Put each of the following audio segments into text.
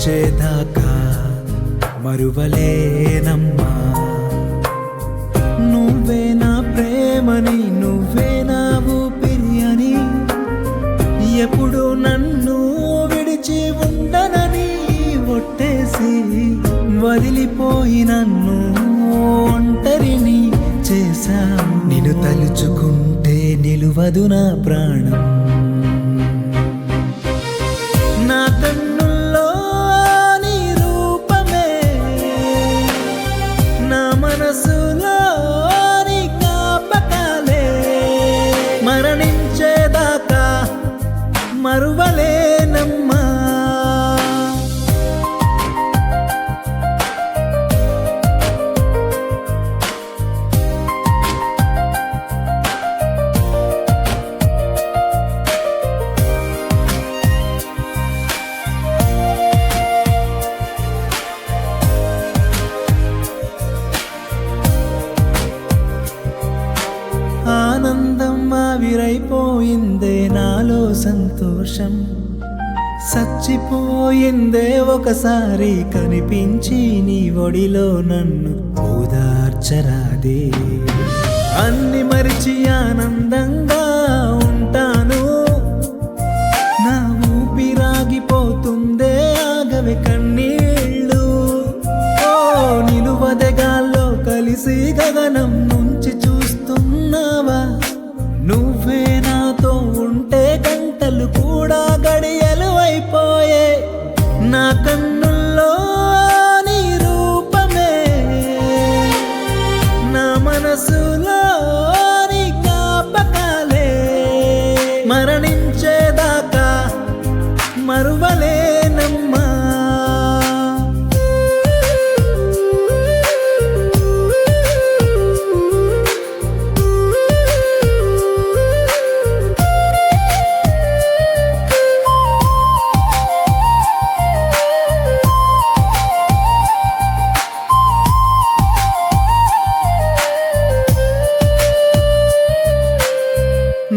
మరణించేదాకా మరువలేనమ్మా. నువ్వే నా ప్రేమని, నువ్వే నా ఊపిరి అని, ఎప్పుడు నన్ను విడిచి ఉండనని ఒట్టేసి వదిలిపోయి నన్ను ఒంటరిని చేశావు. నిన్ను తలుచుకుంటే నిలువదు నా ప్రాణం. నా కన్నుల్లో నీ రూపమే, నా మనసులో నీ జ్ఞాపకాలే, మరణించేదాకా మరువలేనమ్మా. ఆనందం ఆవిరైపోయిందే నాలో సంతోషం, చచ్చిపోయిందే ఒకసారి కనిపించి నీ ఒడిలో నన్ను ఓదార్చరాదే. అన్ని మరిచి ఆనందంగా ఉంటాను, నా ఊపిరాగిపోతుందే ఆగవే కన్నీళ్ళు. ఓ నిలువదెగాల్లో కలిసి గగనం నుంచి చూస్తున్నావా, నువ్వే నాతో ఉంటే గంటలు కూడా గడియలు అయిపోయే. నా కన్నుల్లో నీ రూపమే, నా మనసులో నీ జ్ఞాపకాలే, మరణించేదాకా మరువలేనమ్మా.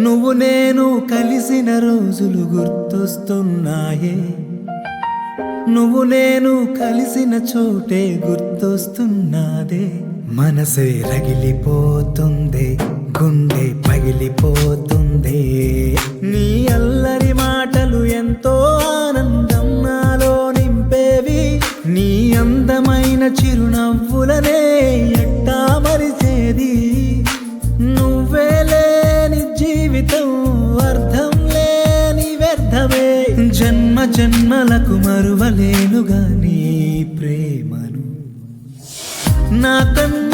నువ్వు నేను కలిసిన రోజులు గుర్తొస్తున్నాయే, నువ్వు నేను కలిసిన చోటే గుర్తొస్తున్నాదే. మనసే రగిలిపోతుందే, గుండె పగిలిపోతుందే, నీ అల్లరి మాటలు ఎంతో ఆనందం నాలో నింపేవి. నీ అందమైన చిరునవ్వులనే ఎట్టా మరిచేది. నువ్వే లేని జీవితం అర్థం లేని వ్యర్థమే. జన్మ జన్మలకు మరువలేనుగా నీ ప్రేమను. నా కన్ను